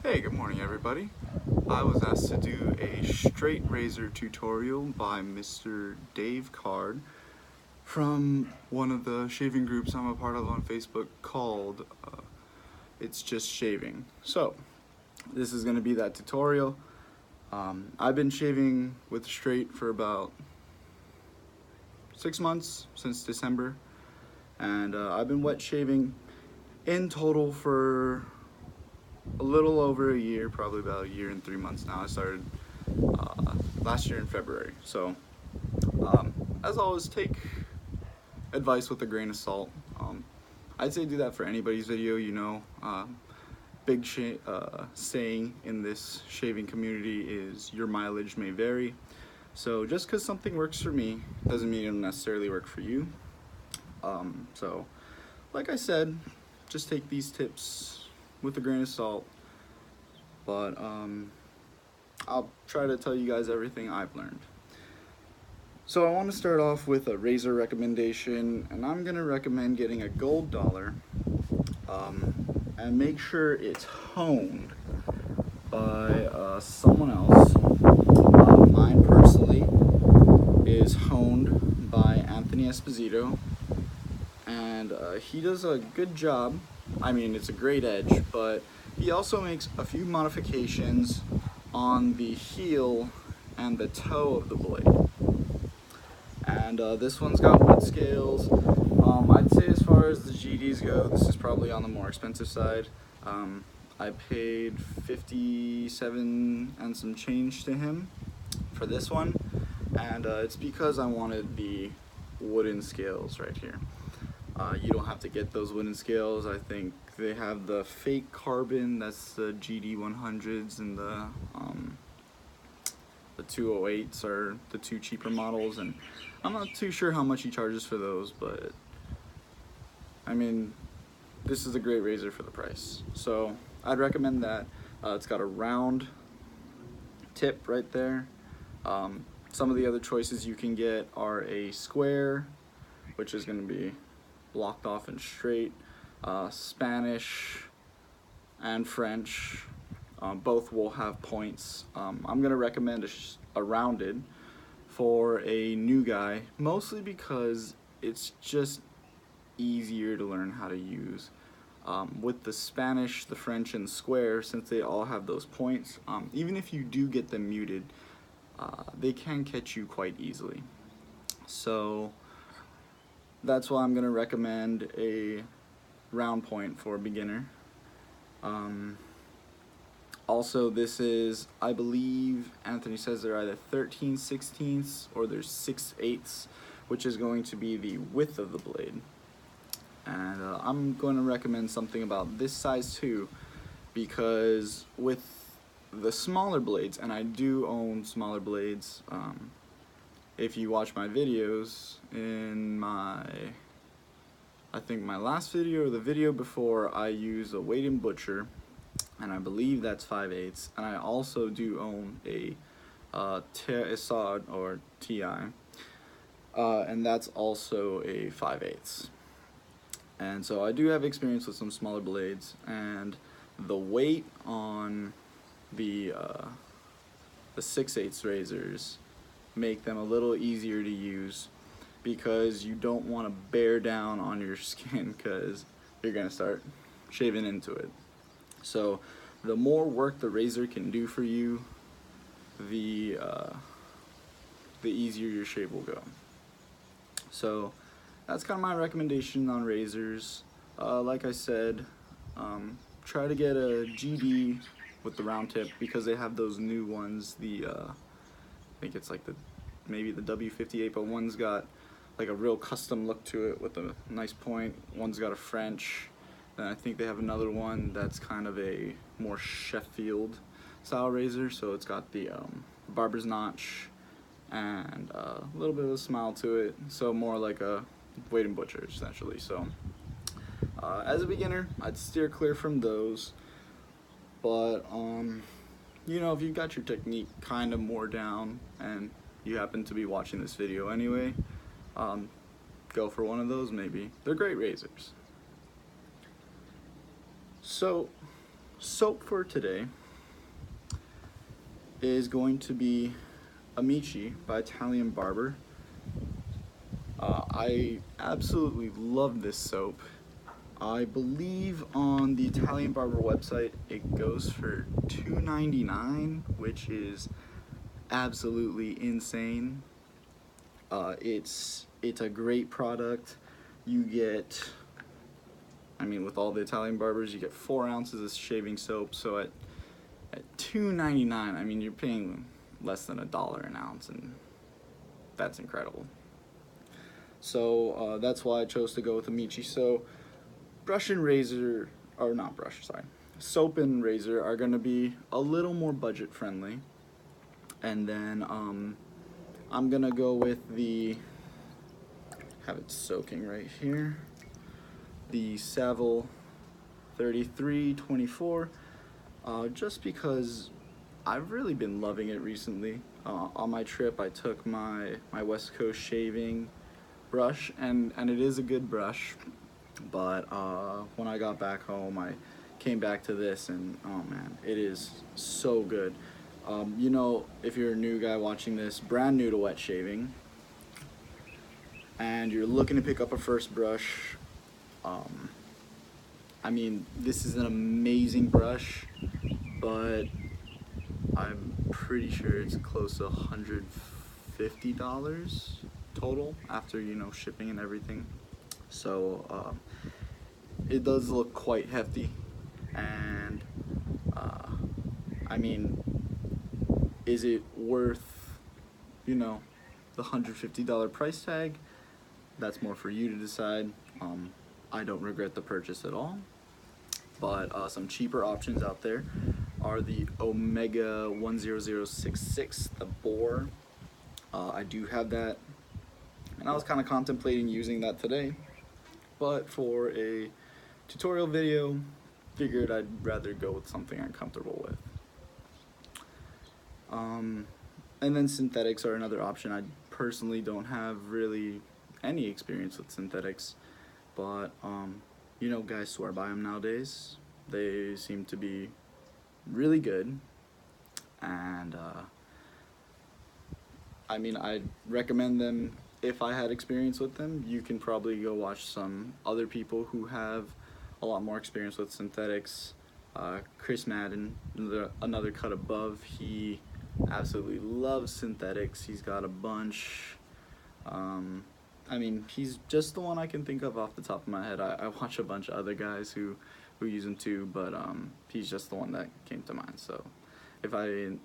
Hey, good morning everybody. I was asked to do a straight razor tutorial by Mr. Dave Card from one of the shaving groups I'm a part of on Facebook called It's Just Shaving. So, this is going to be that tutorial. I've been shaving with straight for about 6 months, since December, and I've been wet shaving in total for a little over a year, probably about a year and 3 months now. I started last year in February. So, as always, take advice with a grain of salt. I'd say do that for anybody's video, you know. Big saying in this shaving community is your mileage may vary. So just because something works for me doesn't mean it'll necessarily work for you. So, like I said, just take these tips with a grain of salt, but I'll try to tell you guys everything I've learned. So I want to start off with a razor recommendation, and I'm going to recommend getting a gold dollar, and make sure it's honed by someone else. Mine personally is honed by Anthony Esposito, and he does a good job. I mean, it's a great edge, but he also makes a few modifications on the heel and the toe of the blade. And this one's got wood scales. I'd say as far as the GDs go, this is probably on the more expensive side. I paid $57 and some change to him for this one, and it's because I wanted the wooden scales right here. You don't have to get those wooden scales. I think they have the fake carbon, that's the GD 100s, and the 208s are the two cheaper models, and I'm not too sure how much he charges for those, but I mean, this is a great razor for the price. So I'd recommend that. It's got a round tip right there. Some of the other choices you can get are a square, which is going to be blocked off and straight, Spanish and French, both will have points. I'm going to recommend a rounded for a new guy, mostly because it's just easier to learn how to use. With the Spanish, the French, and square, since they all have those points, even if you do get them muted, they can catch you quite easily. So that's why I'm going to recommend a round point for a beginner. Also, this is, I believe Anthony says they're either 13/16 or they're 6/8, which is going to be the width of the blade. And I'm going to recommend something about this size too, because with the smaller blades, and I do own smaller blades, if you watch my videos, in I think my last video or the video before, I use a Weight & Butcher, and I believe that's 5/8, and I also do own a Assad or TI, and that's also a 5/8. And so I do have experience with some smaller blades, and the weight on the 6/8 razors make them a little easier to use, because you don't want to bear down on your skin, because you're going to start shaving into it. So the more work the razor can do for you, the easier your shave will go. So that's kind of my recommendation on razors. Like I said, try to get a GD with the round tip, because they have those new ones, I think it's like maybe the W58, but one's got like a real custom look to it with a nice point. One's got a French, and I think they have another one that's kind of a more Sheffield style razor, so it's got the barber's notch and a little bit of a smile to it, so more like a Weight & Butcher essentially. So as a beginner, I'd steer clear from those, but you know, if you've got your technique kind of more down and you happen to be watching this video anyway, go for one of those maybe. They're great razors. So soap for today is going to be Amici by Italian Barber. I absolutely love this soap. I believe on the Italian Barber website it goes for $2.99, which is absolutely insane. It's a great product. You get, I mean, with all the Italian barbers, you get 4 ounces of shaving soap. So at $2.99, I mean, you're paying less than $1 an ounce, and that's incredible. So that's why I chose to go with Amici. So brush and razor, or not brush, sorry, soap and razor are going to be a little more budget friendly. And then I'm going to go with have it soaking right here, the Savile 3324, just because I've really been loving it recently. On my trip I took my West Coast shaving brush, and it is a good brush, but when I got back home I came back to this, and oh man, it is so good. You know, if you're a new guy watching this, brand new to wet shaving, and you're looking to pick up a first brush, I mean, this is an amazing brush, but I'm pretty sure it's close to $150 total after, you know, shipping and everything. So it does look quite hefty, and I mean, is it worth, you know, the $150 price tag? That's more for you to decide. I don't regret the purchase at all. But some cheaper options out there are the Omega 10066, the Boar. I do have that, and I was kind of contemplating using that today, but for a tutorial video, figured I'd rather go with something I'm comfortable with. And then synthetics are another option. I personally don't have really any experience with synthetics, but you know, guys swear by them nowadays. They seem to be really good, and I mean, I'd recommend them if I had experience with them. You can probably go watch some other people who have a lot more experience with synthetics. Chris Madden, another cut above, he absolutely loves synthetics. He's got a bunch. I mean, he's just the one I can think of off the top of my head. I watch a bunch of other guys who use them too, but he's just the one that came to mind. So if I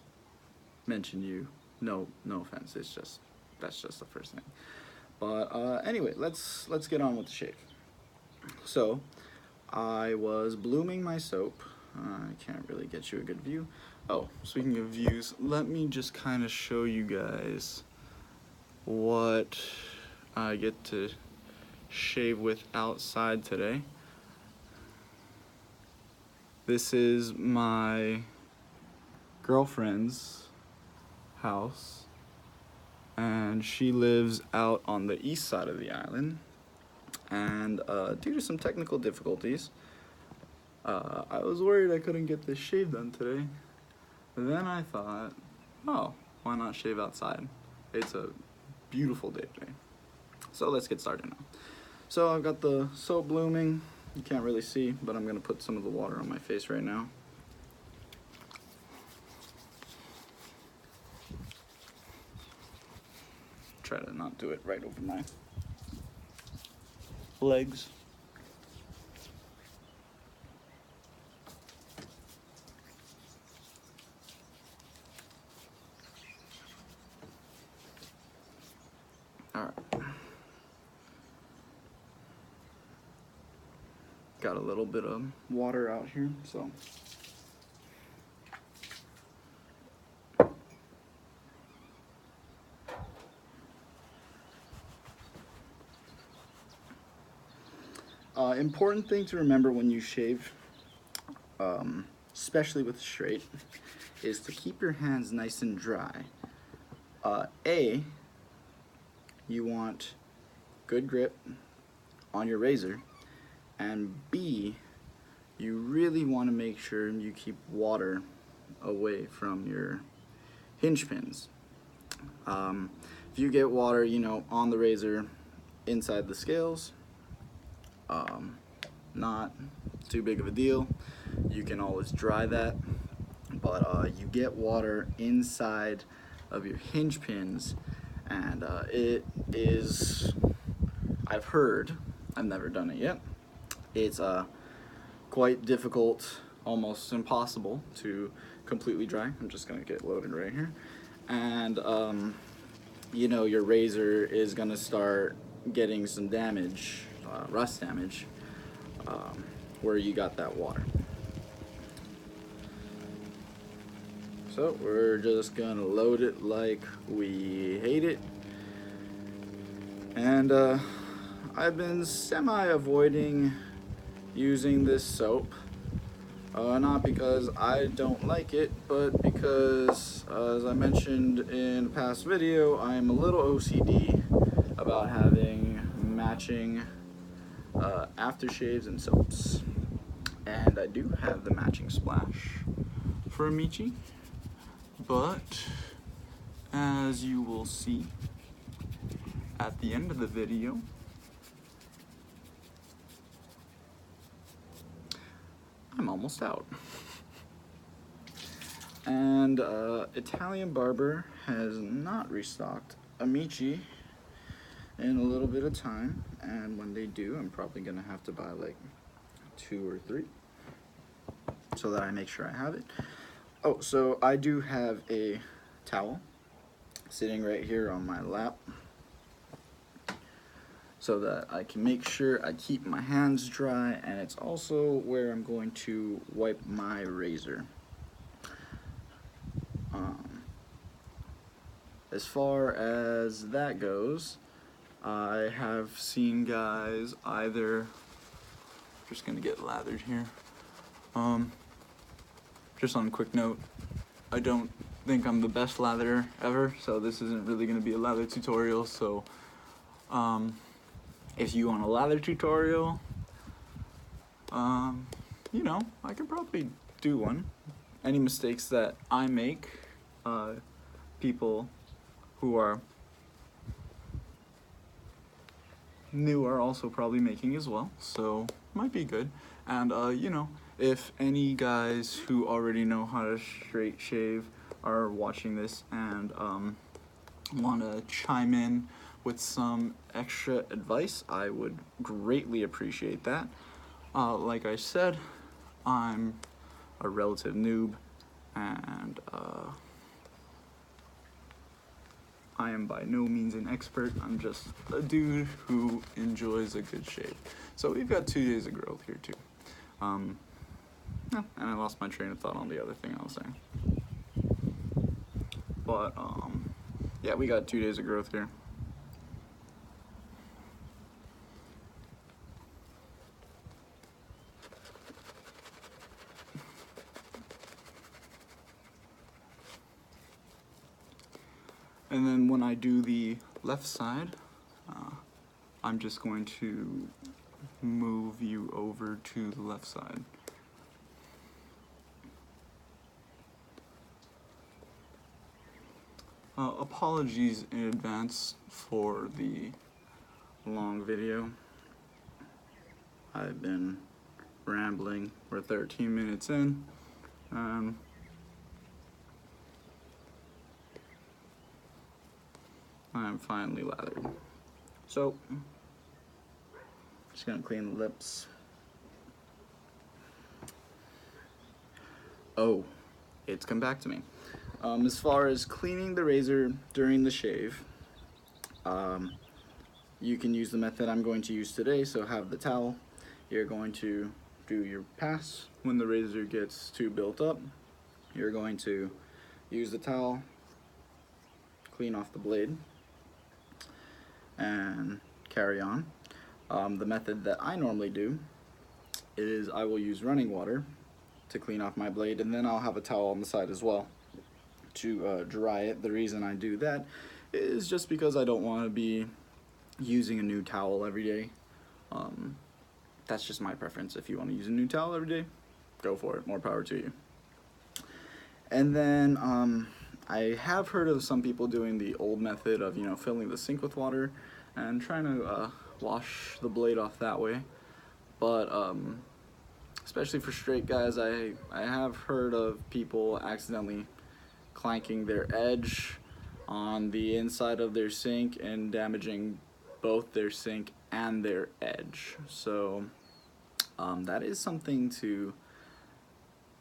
mention you, no offense. That's just the first thing. But anyway, let's get on with the shave. So I was blooming my soap. I can't really get you a good view. Oh, speaking of views, let me just kind of show you guys what I get to shave with outside today. This is my girlfriend's house, and she lives out on the east side of the island, and due to some technical difficulties, I was worried I couldn't get this shave done today. And then I thought, oh, why not shave outside? It's a beautiful day today. So let's get started now. So I've got the soap blooming. You can't really see, but I'm gonna put some of the water on my face right now. Try to not do it right over my legs. Alright. Got a little bit of water out here, so. Important thing to remember when you shave, especially with straight, is to keep your hands nice and dry. You want good grip on your razor, and B, you really want to make sure you keep water away from your hinge pins. If you get water, on the razor inside the scales, not too big of a deal. You can always dry that, but you get water inside of your hinge pins, and it is, I've heard, I've never done it yet, it's quite difficult, almost impossible to completely dry. I'm just gonna get loaded right here, and your razor is gonna start getting some damage, rust damage, where you got that water. So we're just gonna load it like we hate it. And I've been semi-avoiding using this soap. Not because I don't like it, but because, as I mentioned in a past video, I'm a little OCD about having matching aftershaves and soaps. And I do have the matching splash for Amici, but as you will see at the end of the video, I'm almost out. And Italian Barber has not restocked Amici in a little bit of time, and when they do, I'm probably gonna have to buy like 2 or 3 so that I make sure I have it. Oh, so I do have a towel sitting right here on my lap so that I can make sure I keep my hands dry, and it's also where I'm going to wipe my razor. As far as that goes, I have seen guys either, just gonna get lathered here. Just on a quick note, I don't think I'm the best latherer ever, so this isn't really gonna be a lather tutorial. So if you want a lather tutorial, I could probably do one. Any mistakes that I make, people who are new are also probably making as well, so might be good. And if any guys who already know how to straight shave are watching this and want to chime in with some extra advice, I would greatly appreciate that. Like I said, I'm a relative noob, and I am by no means an expert. I'm just a dude who enjoys a good shave. So we've got 2 days of growth here too. And I lost my train of thought on the other thing I was saying. But yeah, we got 2 days of growth here. And then when I do the left side, I'm just going to move you over to the left side. Apologies in advance for the long video. I've been rambling. We're 13 minutes in. I'm finally lathered. So, just gonna clean the lips. Oh, it's come back to me. As far as cleaning the razor during the shave, you can use the method I'm going to use today. So have the towel. You're going to do your pass. When the razor gets too built up, you're going to use the towel, clean off the blade, and carry on. The method that I normally do is I will use running water to clean off my blade, and then I'll have a towel on the side as well to dry it. The reason I do that is just because I don't want to be using a new towel every day. that's just my preference. If you want to use a new towel every day, go for it. More power to you. And then I have heard of some people doing the old method of, filling the sink with water and trying to wash the blade off that way. But especially for straight guys, I have heard of people accidentally clanking their edge on the inside of their sink and damaging both their sink and their edge. So that is something to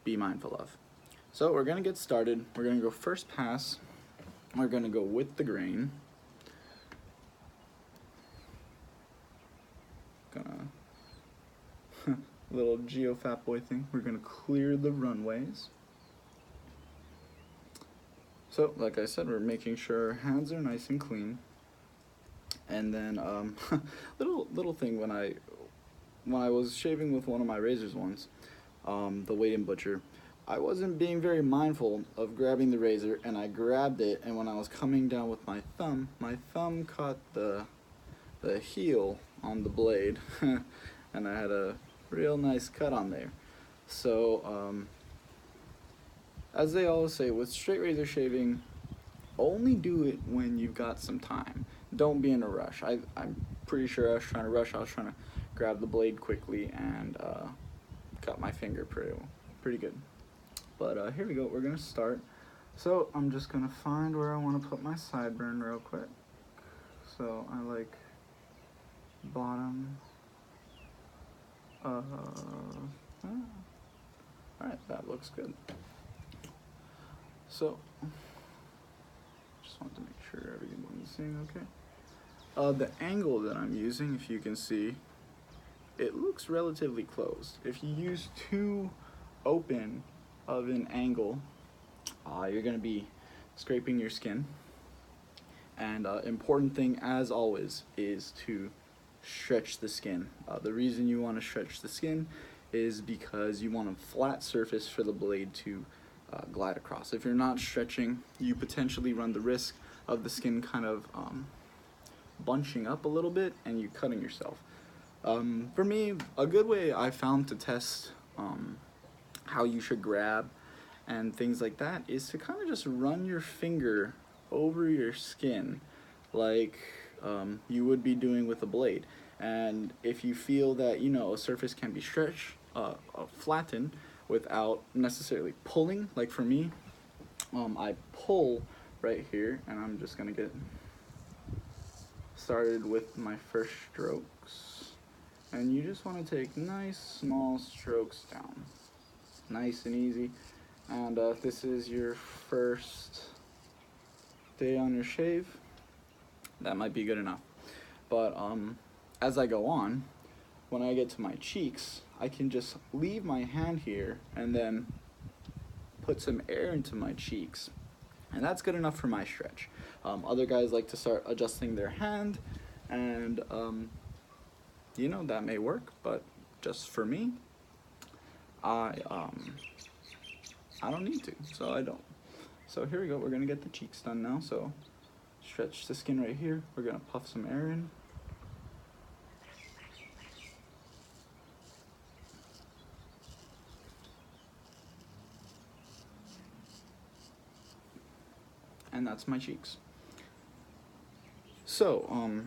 be mindful of. So we're gonna get started. We're gonna go first pass. We're gonna go with the grain. Gonna little geo-fat boy thing. We're gonna clear the runways. So like I said, we're making sure our hands are nice and clean. And then little thing, when I was shaving with one of my razors once, the Wade & Butcher, I wasn't being very mindful of grabbing the razor, and I grabbed it, and when I was coming down with my thumb caught the heel on the blade, and I had a real nice cut on there. So as they always say, with straight razor shaving, only do it when you've got some time. Don't be in a rush. I'm pretty sure I was trying to rush. I was trying to grab the blade quickly and cut my finger pretty good. But here we go. We're gonna start. So I'm just gonna find where I want to put my sideburn real quick. So I like bottom. Alright, that looks good. So just want to make sure everything's seeing okay. The angle that I'm using, if you can see, it looks relatively closed. If you use too open of an angle, you're going to be scraping your skin. And important thing, as always, is to stretch the skin. The reason you want to stretch the skin is because you want a flat surface for the blade to glide across. If you're not stretching, you potentially run the risk of the skin kind of bunching up a little bit and you cutting yourself. For me, a good way I found to test how you should grab and things like that is to kind of just run your finger over your skin like you would be doing with a blade. And if you feel that a surface can be stretched, flattened without necessarily pulling, like for me, I pull right here, and I'm just gonna get started with my first strokes. And you just want to take nice small strokes down, nice and easy. And if this is your first day on your shave, that might be good enough. But as I go on, when I get to my cheeks, I can just leave my hand here and then put some air into my cheeks, and that's good enough for my stretch. Other guys like to start adjusting their hand, and that may work, but just for me, I don't need to, so I don't. So here we go. We're gonna get the cheeks done now. So stretch the skin right here. We're gonna puff some air in. And that's my cheeks. So,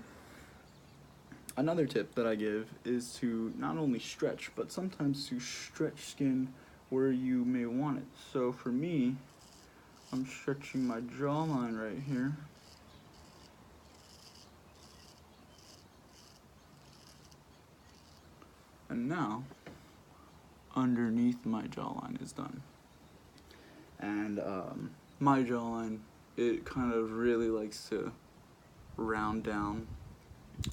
another tip that I give is to not only stretch, but sometimes to stretch skin where you may want it. So for me, I'm stretching my jawline right here. And now, underneath my jawline is done. And my jawline, it kind of really likes to round down.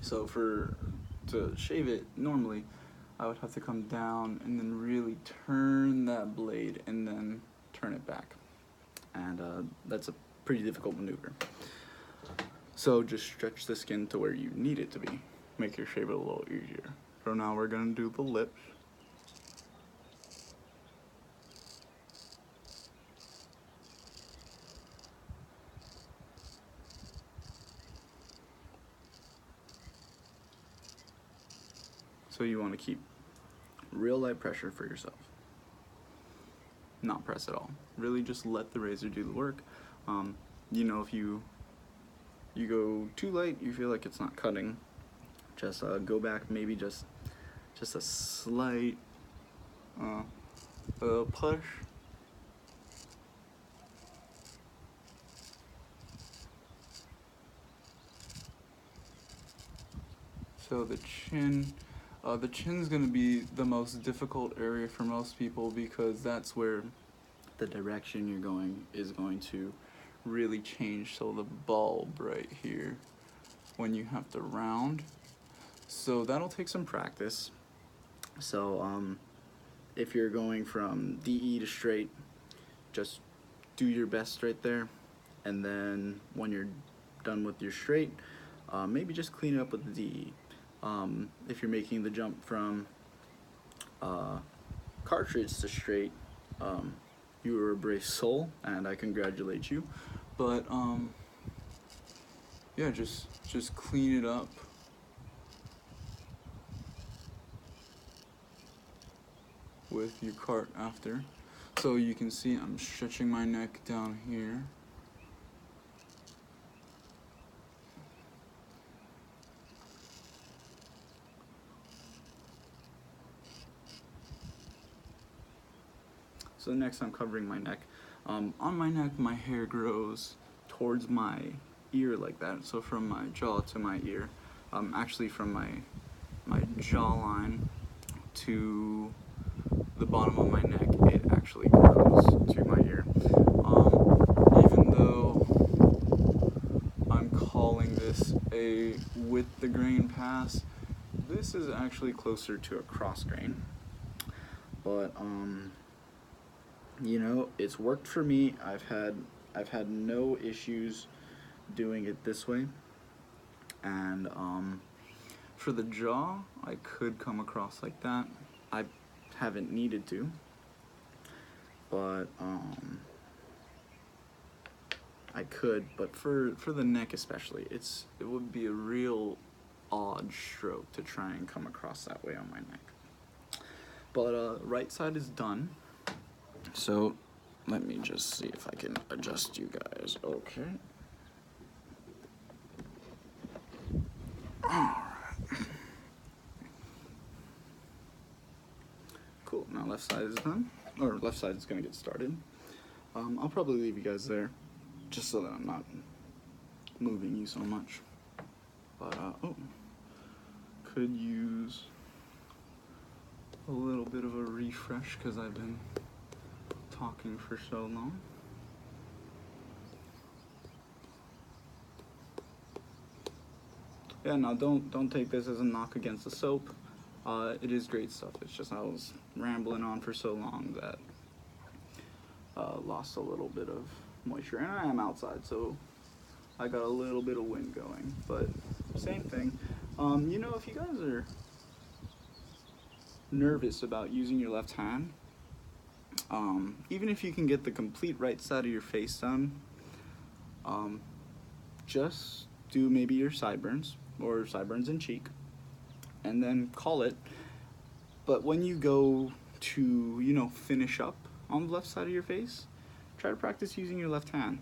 So to shave it normally, I would have to come down and then really turn that blade and then turn it back. And that's a pretty difficult maneuver. So just stretch the skin to where you need it to be. Make your shave a little easier. So now we're gonna do the lips. So you want to keep real light pressure for yourself. Not press at all. Really just let the razor do the work. You know, if you go too light, you feel like it's not cutting, just go back, maybe just a slight push. So the chin's going to be the most difficult area for most people, because that's where the direction you're going is going to really change. So the bulb right here, when you have to round, so that'll take some practice. So if you're going from DE to straight, just do your best right there, and then when you're done with your straight, maybe just clean it up with the DE. If you're making the jump from cartridge to straight, you were a brave soul, and I congratulate you. But yeah, just clean it up. With your cart after. So you can see I'm stretching my neck down here. So next I'm covering my neck. On my neck, my hair grows towards my ear like that. So from my jaw to my ear. Actually from my jawline to the bottom of my neck, it actually grows to my ear. Even though I'm calling this a with the grain pass, this is actually closer to a cross grain. But you know, it's worked for me. I've had no issues doing it this way. And for the jaw, I could come across like that. I haven't needed to, but I could. But for the neck especially, it would be a real odd stroke to try and come across that way on my neck. But right side is done. So let me just see if I can adjust you guys. Okay. Alright. Cool, now left side is done. Or left side is gonna get started. I'll probably leave you guys there, just so that I'm not moving you so much. But, oh, could use a little bit of a refresh, because I've been talking for so long. Yeah, no, don't take this as a knock against the soap. It is great stuff. It's just I was rambling on for so long that lost a little bit of moisture, and I am outside, so I got a little bit of wind going. But same thing. You know, if you guys are nervous about using your left hand, even if you can get the complete right side of your face done, just do maybe your sideburns or sideburns and cheek, and then call it. But when you go to, you know, finish up on the left side of your face, try to practice using your left hand.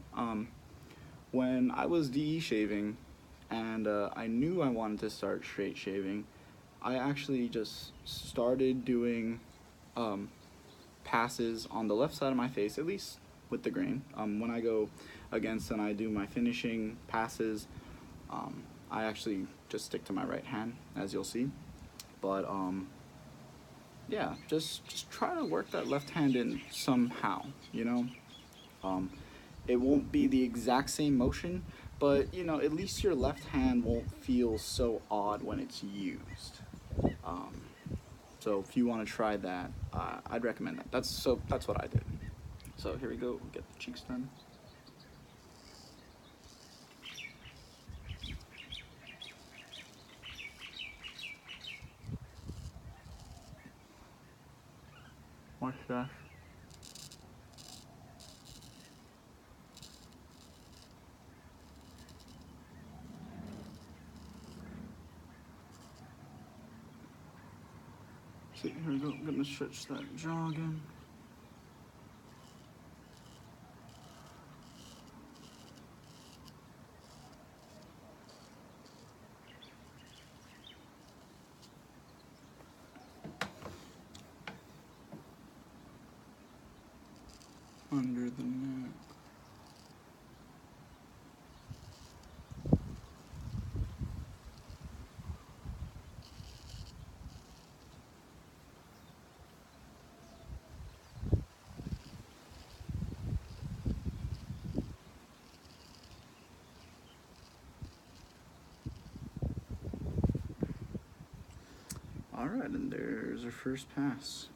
When I was DE shaving and I knew I wanted to start straight shaving, I actually just started doing passes on the left side of my face, at least with the grain. When I go against and I do my finishing passes, I actually just stick to my right hand, as you'll see. But yeah, just try to work that left hand in somehow, you know. It won't be the exact same motion, but you know, at least your left hand won't feel so odd when it's used. So if you want to try that, I'd recommend that. That's what I did. So here we go. We'll get the cheeks done. Mustache. See, here we go. I'm gonna stretch that jaw again. Under the neck. Alright, and there's our first pass.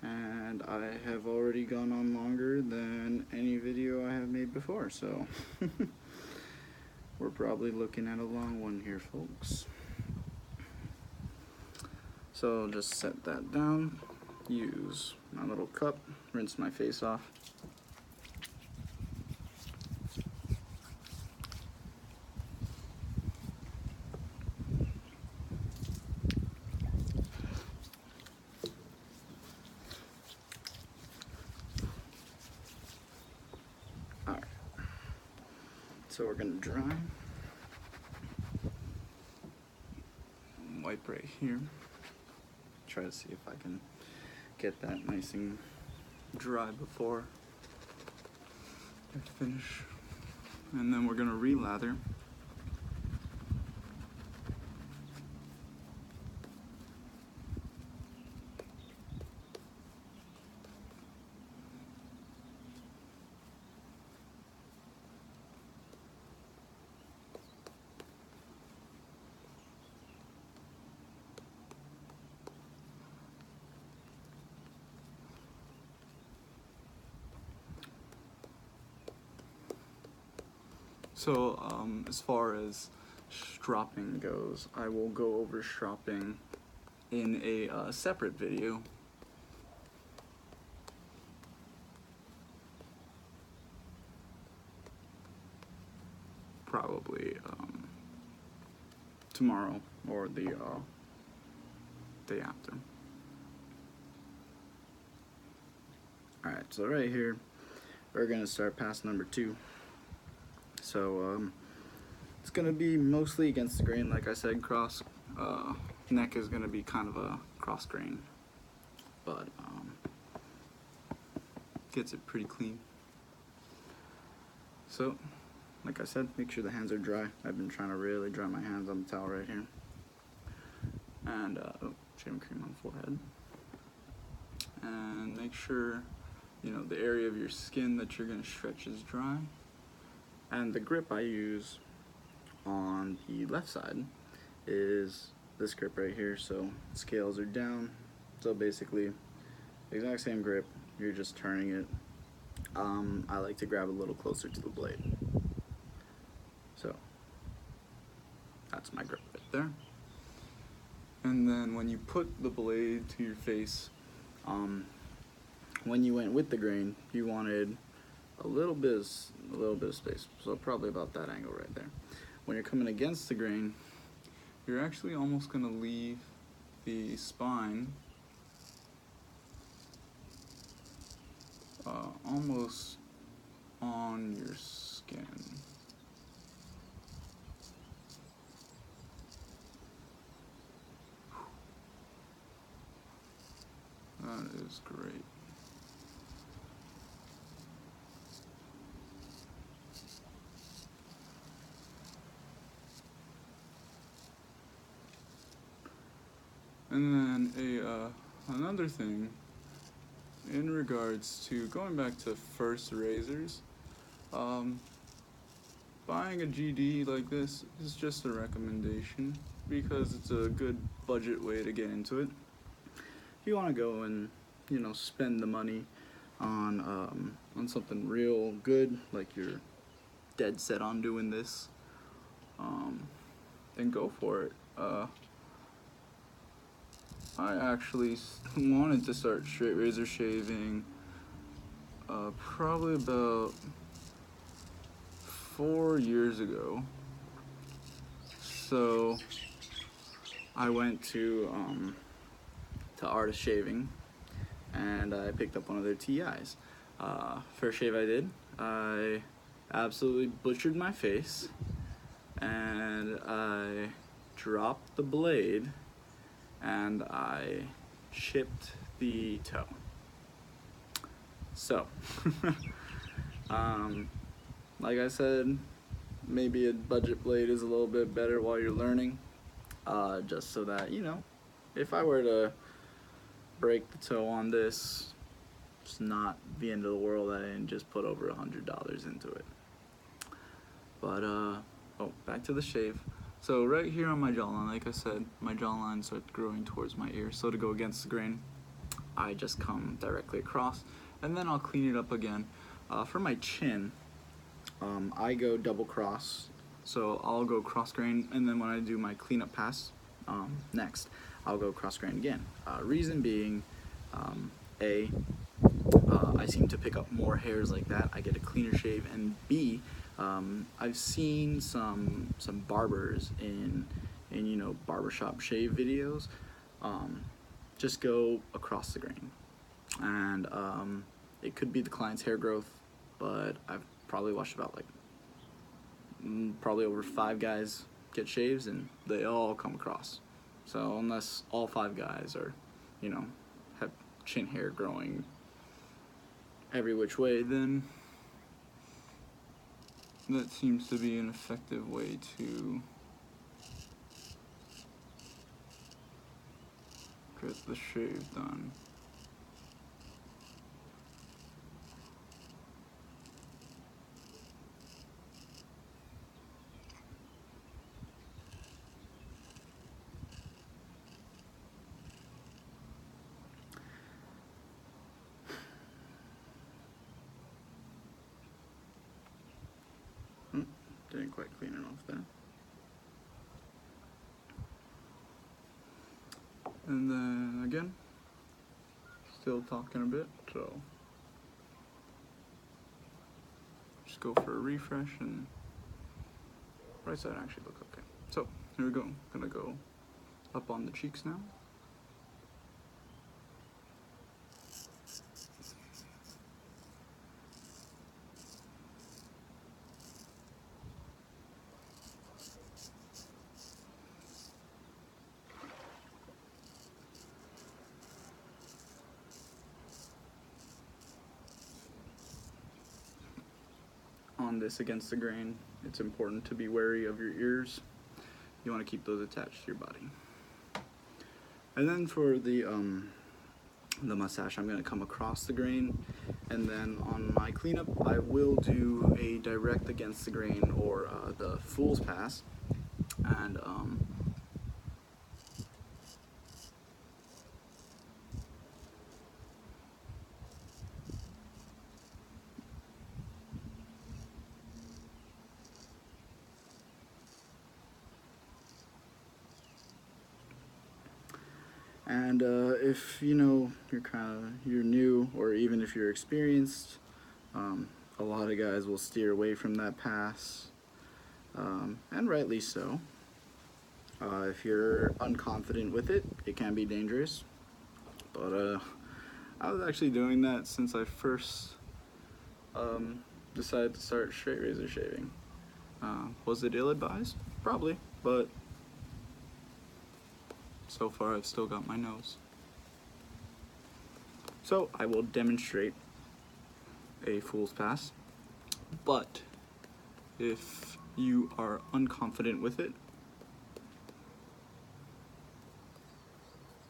And I have already gone on longer than any video I have made before, so we're probably looking at a long one here, folks. So just set that down, use my little cup, rinse my face off. Alright, so we're gonna dry. Wipe right here. Try to see if I can get that nice and dry before I finish. And then we're gonna re-lather. So as far as stropping goes, I will go over stropping in a separate video. Probably tomorrow or the day after. Alright, so right here, we're gonna start pass number 2. So it's gonna be mostly against the grain, like I said. Cross neck is gonna be kind of a cross grain, but gets it pretty clean. So, like I said, make sure the hands are dry. I've been trying to really dry my hands on the towel right here, and shaving cream on the forehead, and make sure the area of your skin that you're gonna stretch is dry. And the grip I use on the left side is this grip right here, so scales are down. So basically, exact same grip, you're just turning it. I like to grab a little closer to the blade. So, that's my grip right there. And then when you put the blade to your face, when you went with the grain, you wanted a little bit of space, so probably about that angle right there. When you're coming against the grain, you're actually almost going to leave the spine almost on your skin. That is great. And then another thing, in regards to going back to first razors, buying a GD like this is just a recommendation because it's a good budget way to get into it. If you want to go and spend the money on something real good, like you're dead set on doing this, then go for it. I actually wanted to start straight razor shaving probably about 4 years ago. So I went to to Artist Shaving, and I picked up one of their TIs. First shave I did, I absolutely butchered my face, and I dropped the blade, and I chipped the toe. So, like I said, maybe a budget blade is a little bit better while you're learning, just so that, you know, if I were to break the toe on this, it's not the end of the world. I didn't just put over $100 into it. But, oh, back to the shave. So right here on my jawline, like I said, my jawline starts growing towards my ear, so to go against the grain, I just come directly across, and then I'll clean it up again. For my chin, I go double cross, so I'll go cross grain, and then when I do my cleanup pass next, I'll go cross grain again. Reason being, A, I seem to pick up more hairs like that. I get a cleaner shave, and B, I've seen some barbers in you know, barbershop shave videos just go across the grain, and it could be the client's hair growth, but I've probably watched about like probably over 5 guys get shaves, and they all come across. So unless all 5 guys are, you know, have chin hair growing every which way, then that seems to be an effective way to get the shave done. Didn't quite clean it off there. And then again, still talking a bit, so just go for a refresh, and right side actually looks okay. So here we go. Gonna go up on the cheeks now. On this against the grain, it's important to be wary of your ears. You want to keep those attached to your body. And then for the mustache, I'm going to come across the grain, and then on my cleanup, I will do a direct against the grain, or the fool's pass, and if you know you're new, or even if you're experienced, a lot of guys will steer away from that pass, and rightly so. If you're unconfident with it, it can be dangerous. But I was actually doing that since I first decided to start straight razor shaving. Was it ill-advised? Probably, but so far I've still got my nose. So I will demonstrate a fool's pass, but if you are unconfident with it,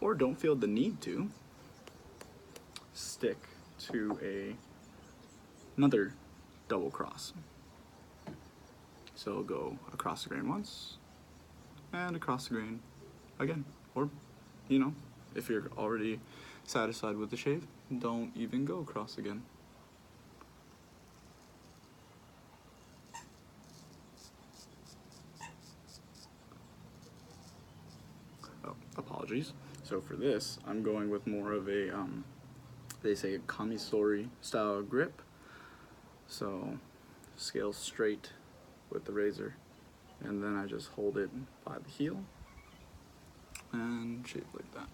or don't feel the need to, stick to another double cross. So go across the grain once, and across the grain again. Or, you know, if you're already satisfied with the shave, don't even go across again. Oh, apologies. So for this, I'm going with more of a, they say a kamisori style grip. So scale straight with the razor, and then I just hold it by the heel and shave like that.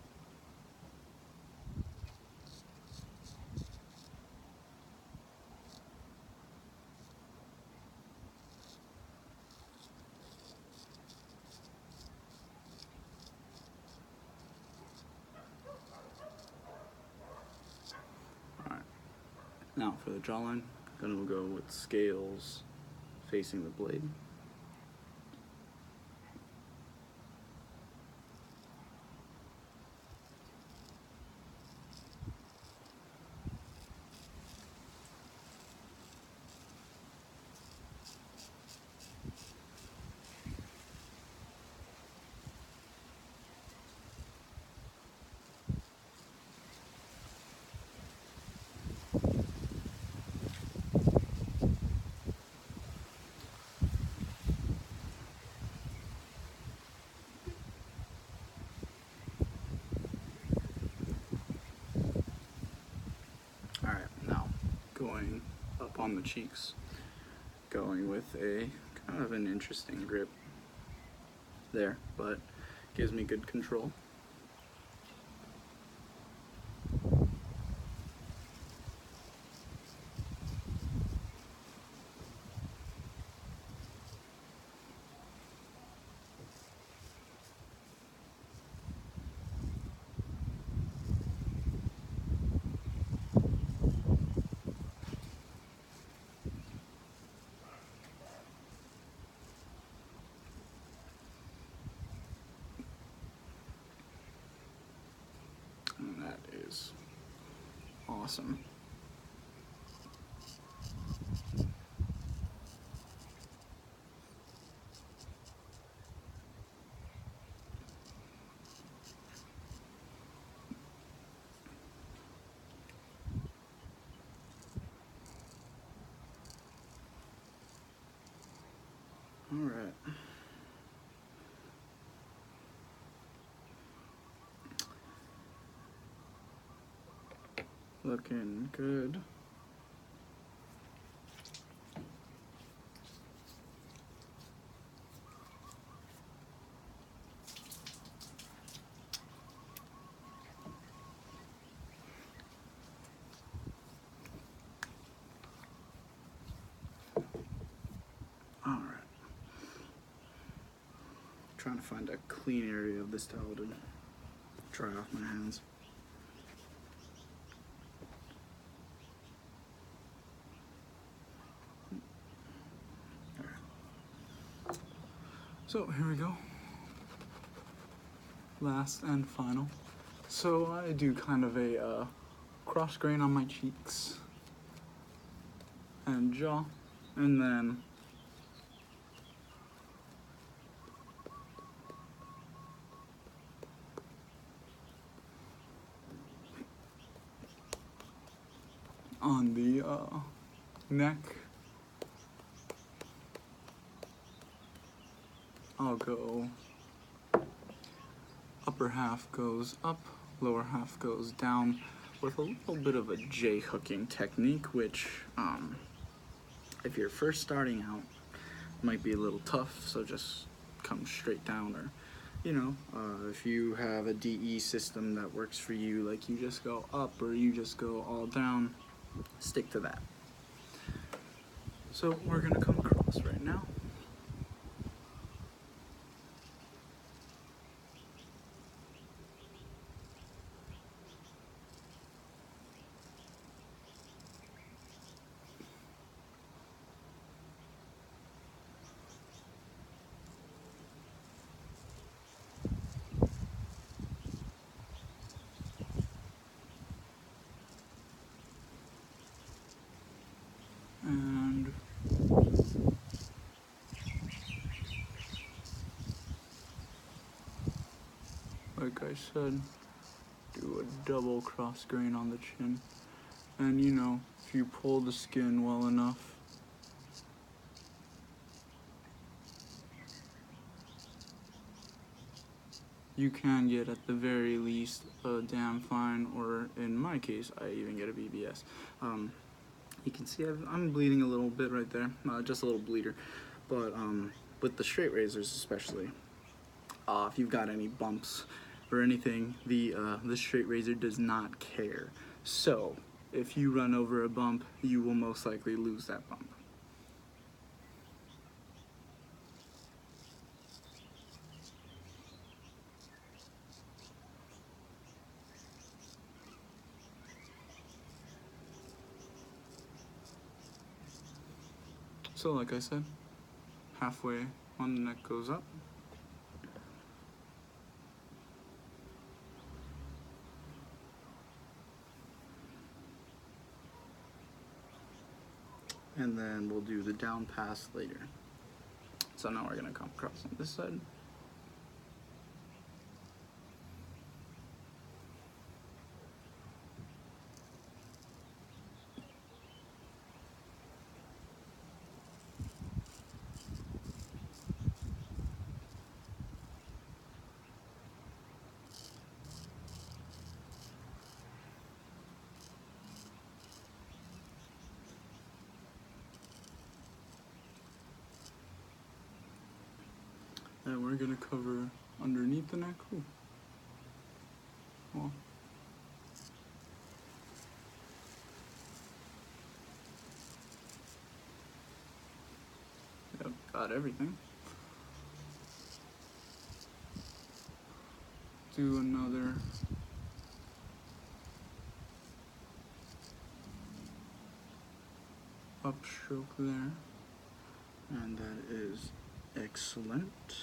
Now for the jawline, then we'll go with scales facing the blade. Alright, now going up on the cheeks, going with a kind of an interesting grip there, but gives me good control. And that is awesome. All right. Looking good. All right. Trying to find a clean area of this towel to dry off my hands. So here we go. Last and final. So I do kind of a cross grain on my cheeks and jaw, and then on the neck, I'll go upper half goes up, lower half goes down with a little bit of a J hooking technique, which if you're first starting out might be a little tough, so just come straight down, or if you have a DE system that works for you, like you just go up or you just go all down, stick to that. So we're gonna come across right now. And like I said, do a double cross grain on the chin. And if you pull the skin well enough, you can get at the very least a damn fine, or in my case, I even get a BBS. You can see I'm bleeding a little bit right there, just a little bleeder. But with the straight razors especially, if you've got any bumps or anything, the straight razor does not care. So if you run over a bump, you will most likely lose that bump. So like I said, halfway on the neck goes up. And then we'll do the down pass later. So now we're gonna come across on this side. And we're gonna cover underneath the neck. Ooh. Well, yep, got everything. Do another upstroke there, and that is excellent.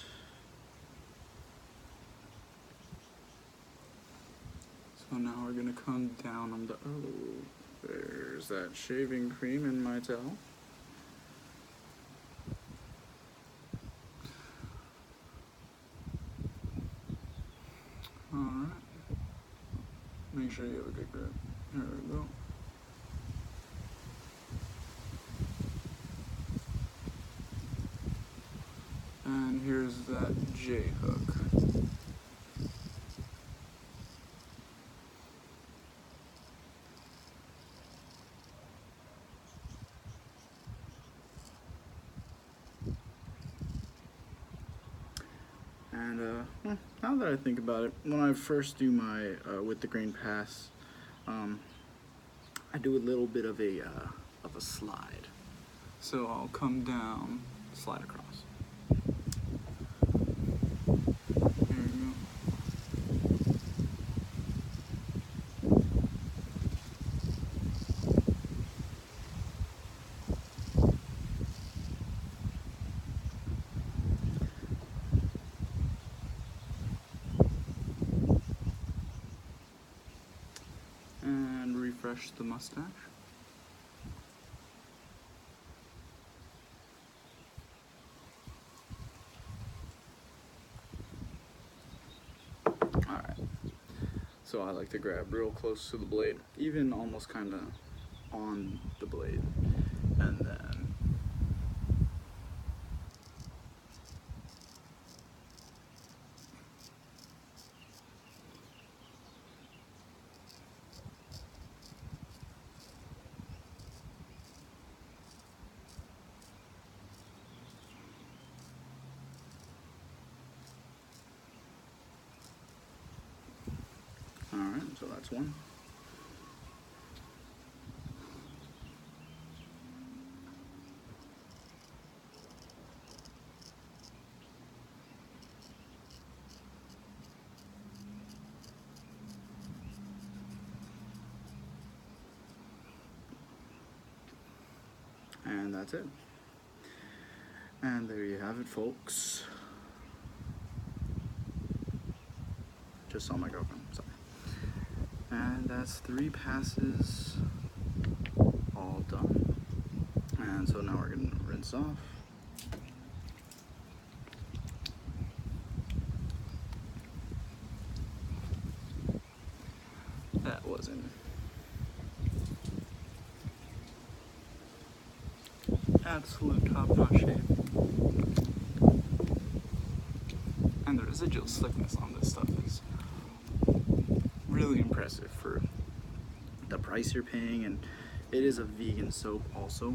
So now we're gonna come down on the, oh, there's that shaving cream in my towel. Alright, make sure you have a good grip. Here we go. And here's that J hook. And now that I think about it, when I first do my with the grain pass, I do a little bit of a slide. So I'll come down, slide across. Here we go. And refresh the mustache. Alright, so I like to grab real close to the blade, even almost kind of on the blade, and then alright, so that's one. And that's it. And there you have it, folks. Just saw my girlfriend, sorry. And that's 3 passes all done. And so now we're gonna rinse off. That was in absolute top-notch shape. And the residual slickness on this stuff is really impressive for the price you're paying, and it is a vegan soap also.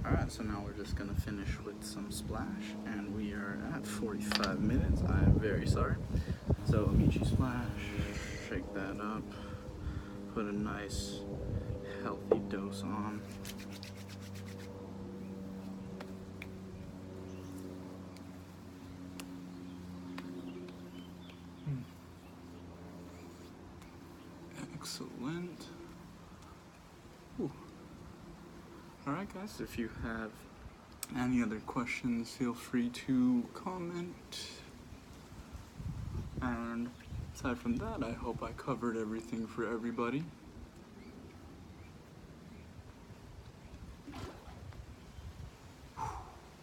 Alright, so now we're just gonna finish with some splash, and we are at 45 minutes. I am very sorry. So Amici splash, shake that up, put a nice healthy dose on. Excellent. Ooh. Alright guys, if you have any other questions, feel free to comment. And aside from that, I hope I covered everything for everybody.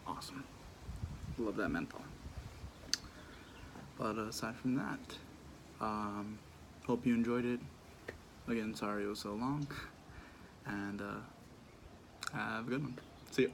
Awesome. Love that menthol. But aside from that, hope you enjoyed it. Again, sorry it was so long. And have a good one. See ya.